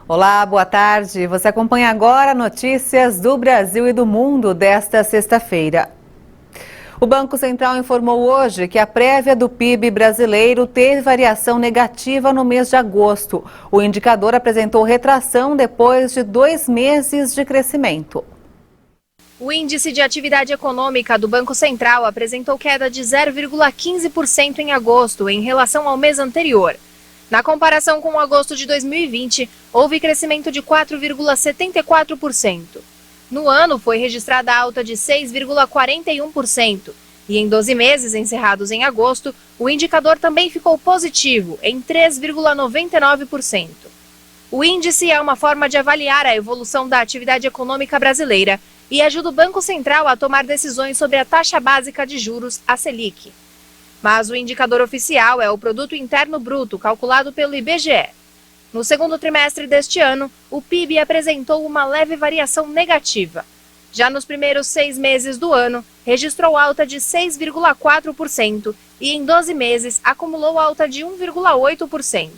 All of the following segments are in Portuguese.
Olá, boa tarde. Você acompanha agora notícias do Brasil e do mundo desta sexta-feira. O Banco Central informou hoje que a prévia do PIB brasileiro teve variação negativa no mês de agosto. O indicador apresentou retração depois de 2 meses de crescimento. O índice de atividade econômica do Banco Central apresentou queda de 0,15% em agosto, em relação ao mês anterior. Na comparação com agosto de 2020, houve crescimento de 4,74%. No ano, foi registrada alta de 6,41%. E em 12 meses encerrados em agosto, o indicador também ficou positivo, em 3,99%. O índice é uma forma de avaliar a evolução da atividade econômica brasileira e ajuda o Banco Central a tomar decisões sobre a taxa básica de juros, a Selic. Mas o indicador oficial é o Produto Interno Bruto, calculado pelo IBGE. No segundo trimestre deste ano, o PIB apresentou uma leve variação negativa. Já nos primeiros 6 meses do ano, registrou alta de 6,4% e em 12 meses acumulou alta de 1,8%.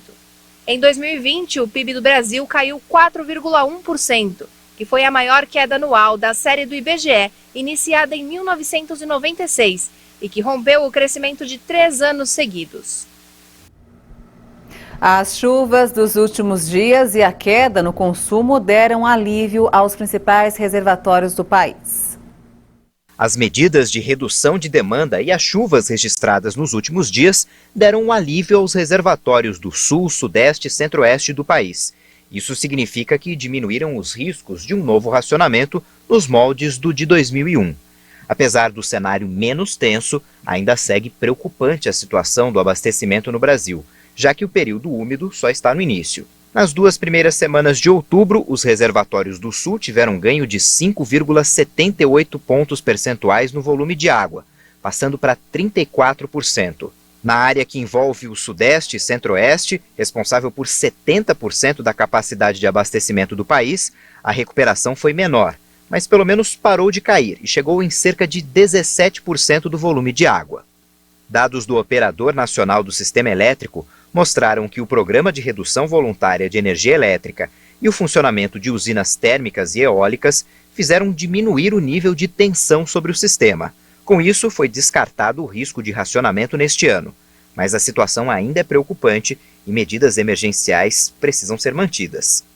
Em 2020, o PIB do Brasil caiu 4,1%, que foi a maior queda anual da série do IBGE, iniciada em 1996, e que rompeu o crescimento de 3 anos seguidos. As chuvas dos últimos dias e a queda no consumo deram alívio aos principais reservatórios do país. As medidas de redução de demanda e as chuvas registradas nos últimos dias deram um alívio aos reservatórios do sul, sudeste e centro-oeste do país. Isso significa que diminuíram os riscos de um novo racionamento nos moldes do de 2001. Apesar do cenário menos tenso, ainda segue preocupante a situação do abastecimento no Brasil, já que o período úmido só está no início. Nas 2 primeiras semanas de outubro, os reservatórios do Sul tiveram ganho de 5,78 pontos percentuais no volume de água, passando para 34%. Na área que envolve o Sudeste e Centro-Oeste, responsável por 70% da capacidade de abastecimento do país, a recuperação foi menor, mas pelo menos parou de cair e chegou em cerca de 17% do volume de água. Dados do Operador Nacional do Sistema Elétrico mostraram que o Programa de Redução Voluntária de Energia Elétrica e o funcionamento de usinas térmicas e eólicas fizeram diminuir o nível de tensão sobre o sistema. Com isso, foi descartado o risco de racionamento neste ano. Mas a situação ainda é preocupante e medidas emergenciais precisam ser mantidas.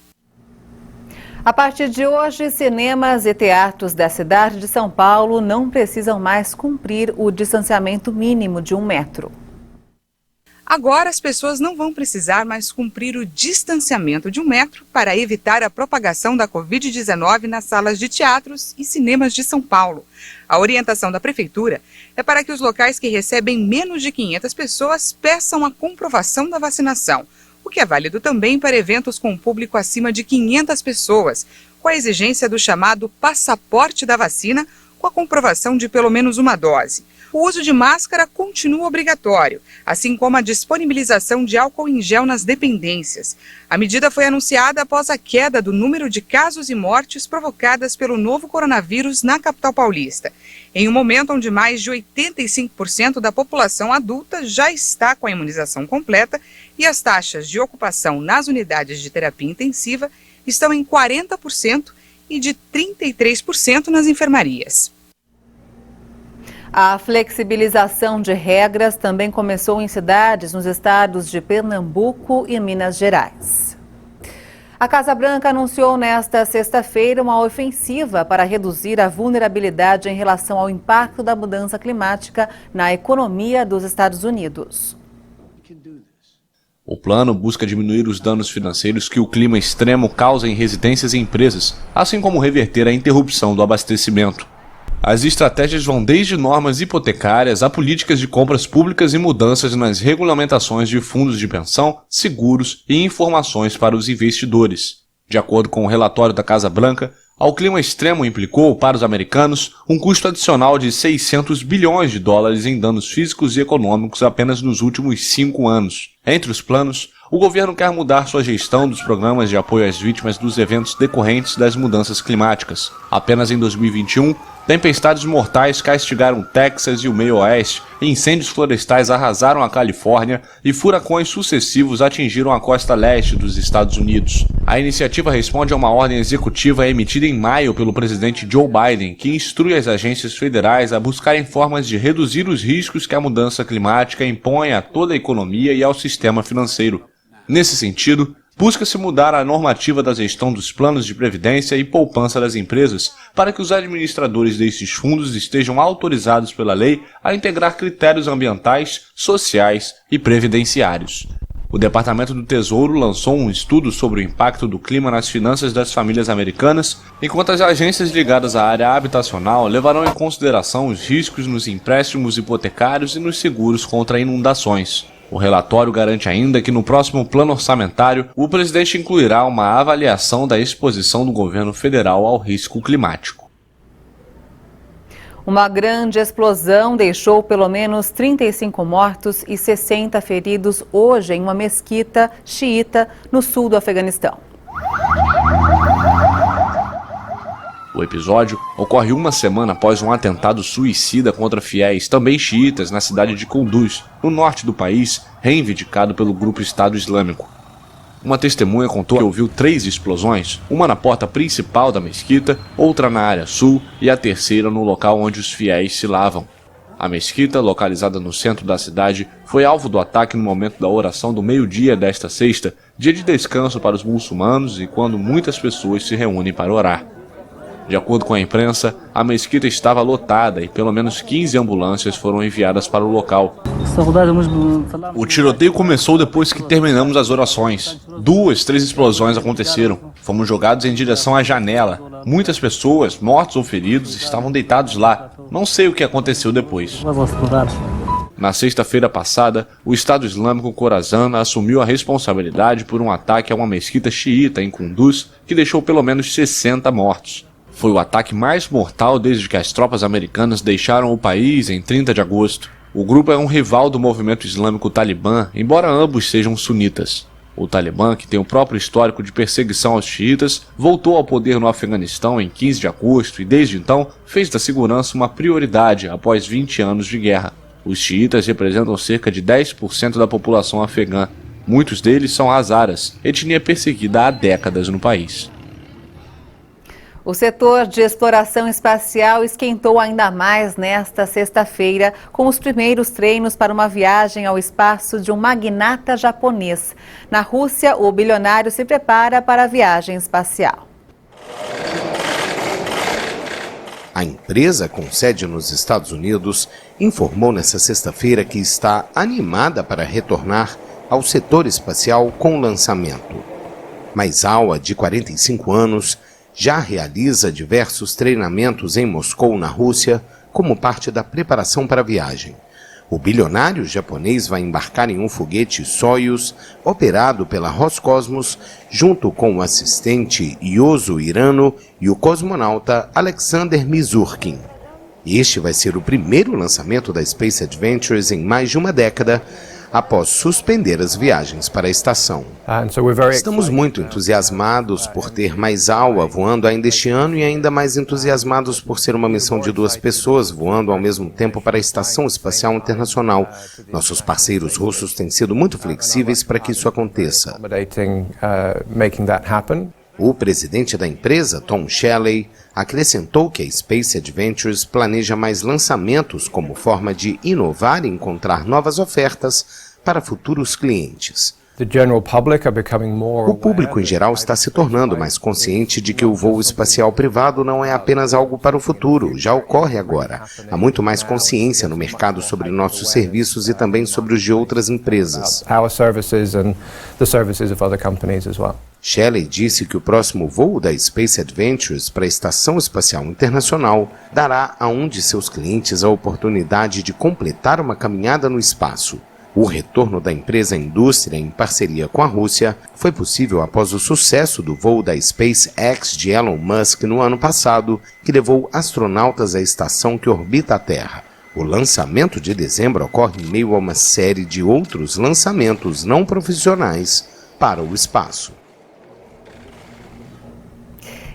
A partir de hoje, cinemas e teatros da cidade de São Paulo não precisam mais cumprir o distanciamento mínimo de 1 metro. Agora, as pessoas não vão precisar mais cumprir o distanciamento de 1 metro para evitar a propagação da Covid-19 nas salas de teatros e cinemas de São Paulo. A orientação da Prefeitura é para que os locais que recebem menos de 500 pessoas peçam a comprovação da vacinação, o que é válido também para eventos com público acima de 500 pessoas, com a exigência do chamado passaporte da vacina, com a comprovação de pelo menos uma dose. O uso de máscara continua obrigatório, assim como a disponibilização de álcool em gel nas dependências. A medida foi anunciada após a queda do número de casos e mortes provocadas pelo novo coronavírus na capital paulista, em um momento onde mais de 85% da população adulta já está com a imunização completa e as taxas de ocupação nas unidades de terapia intensiva estão em 40% e de 33% nas enfermarias. A flexibilização de regras também começou em cidades nos estados de Pernambuco e Minas Gerais. A Casa Branca anunciou nesta sexta-feira uma ofensiva para reduzir a vulnerabilidade em relação ao impacto da mudança climática na economia dos Estados Unidos. O plano busca diminuir os danos financeiros que o clima extremo causa em residências e empresas, assim como reverter a interrupção do abastecimento. As estratégias vão desde normas hipotecárias a políticas de compras públicas e mudanças nas regulamentações de fundos de pensão, seguros e informações para os investidores. De acordo com o relatório da Casa Branca, ao clima extremo implicou para os americanos um custo adicional de 600 bilhões de dólares em danos físicos e econômicos apenas nos últimos 5 anos. Entre os planos, o governo quer mudar sua gestão dos programas de apoio às vítimas dos eventos decorrentes das mudanças climáticas. Apenas em 2021, tempestades mortais castigaram Texas e o meio-oeste, incêndios florestais arrasaram a Califórnia e furacões sucessivos atingiram a costa leste dos Estados Unidos. A iniciativa responde a uma ordem executiva emitida em maio pelo presidente Joe Biden, que instrui as agências federais a buscarem formas de reduzir os riscos que a mudança climática impõe a toda a economia e ao sistema financeiro. Nesse sentido, busca-se mudar a normativa da gestão dos planos de previdência e poupança das empresas para que os administradores desses fundos estejam autorizados pela lei a integrar critérios ambientais, sociais e previdenciários. O Departamento do Tesouro lançou um estudo sobre o impacto do clima nas finanças das famílias americanas, enquanto as agências ligadas à área habitacional levarão em consideração os riscos nos empréstimos hipotecários e nos seguros contra inundações. O relatório garante ainda que no próximo plano orçamentário, o presidente incluirá uma avaliação da exposição do governo federal ao risco climático. Uma grande explosão deixou pelo menos 35 mortos e 60 feridos hoje em uma mesquita xiita no sul do Afeganistão. O episódio ocorre uma semana após um atentado suicida contra fiéis, também xiitas, na cidade de Kunduz, no norte do país, reivindicado pelo grupo Estado Islâmico. Uma testemunha contou que ouviu 3 explosões, uma na porta principal da mesquita, outra na área sul e a terceira no local onde os fiéis se lavam. A mesquita, localizada no centro da cidade, foi alvo do ataque no momento da oração do meio-dia desta sexta, dia de descanso para os muçulmanos e quando muitas pessoas se reúnem para orar. De acordo com a imprensa, a mesquita estava lotada e pelo menos 15 ambulâncias foram enviadas para o local. O tiroteio começou depois que terminamos as orações. 2, 3 explosões aconteceram. Fomos jogados em direção à janela. Muitas pessoas, mortos ou feridos, estavam deitados lá. Não sei o que aconteceu depois. Na sexta-feira passada, o Estado Islâmico Khorasan assumiu a responsabilidade por um ataque a uma mesquita xiita em Kunduz que deixou pelo menos 60 mortos. Foi o ataque mais mortal desde que as tropas americanas deixaram o país em 30 de agosto. O grupo é um rival do movimento islâmico Talibã, embora ambos sejam sunitas. O Talibã, que tem o próprio histórico de perseguição aos xiitas, voltou ao poder no Afeganistão em 15 de agosto e desde então fez da segurança uma prioridade após 20 anos de guerra. Os xiitas representam cerca de 10% da população afegã. Muitos deles são hazaras, etnia perseguida há décadas no país. O setor de exploração espacial esquentou ainda mais nesta sexta-feira com os primeiros treinos para uma viagem ao espaço de um magnata japonês. Na Rússia, o bilionário se prepara para a viagem espacial. A empresa, com sede nos Estados Unidos, informou nesta sexta-feira que está animada para retornar ao setor espacial com o lançamento. Maizawa, de 45 anos, já realiza diversos treinamentos em Moscou, na Rússia, como parte da preparação para a viagem. O bilionário japonês vai embarcar em um foguete Soyuz, operado pela Roscosmos, junto com o assistente Yozo Hirano e o cosmonauta Alexander Misurkin. Este vai ser o primeiro lançamento da Space Adventures em mais de uma década, após suspender as viagens para a estação. Estamos muito entusiasmados por ter Maizawa voando ainda este ano e ainda mais entusiasmados por ser uma missão de 2 pessoas voando ao mesmo tempo para a Estação Espacial Internacional. Nossos parceiros russos têm sido muito flexíveis para que isso aconteça. O presidente da empresa, Tom Shelley, acrescentou que a Space Adventures planeja mais lançamentos como forma de inovar e encontrar novas ofertas para futuros clientes. O público em geral está se tornando mais consciente de que o voo espacial privado não é apenas algo para o futuro, já ocorre agora. Há muito mais consciência no mercado sobre nossos serviços e também sobre os de outras empresas. Shelley disse que o próximo voo da Space Adventures para a Estação Espacial Internacional dará a um de seus clientes a oportunidade de completar uma caminhada no espaço. O retorno da empresa à indústria em parceria com a Rússia foi possível após o sucesso do voo da SpaceX de Elon Musk no ano passado, que levou astronautas à estação que orbita a Terra. O lançamento de dezembro ocorre em meio a uma série de outros lançamentos não profissionais para o espaço.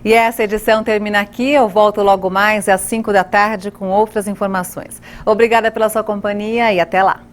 E essa edição termina aqui. Eu volto logo mais às 5 da tarde com outras informações. Obrigada pela sua companhia e até lá.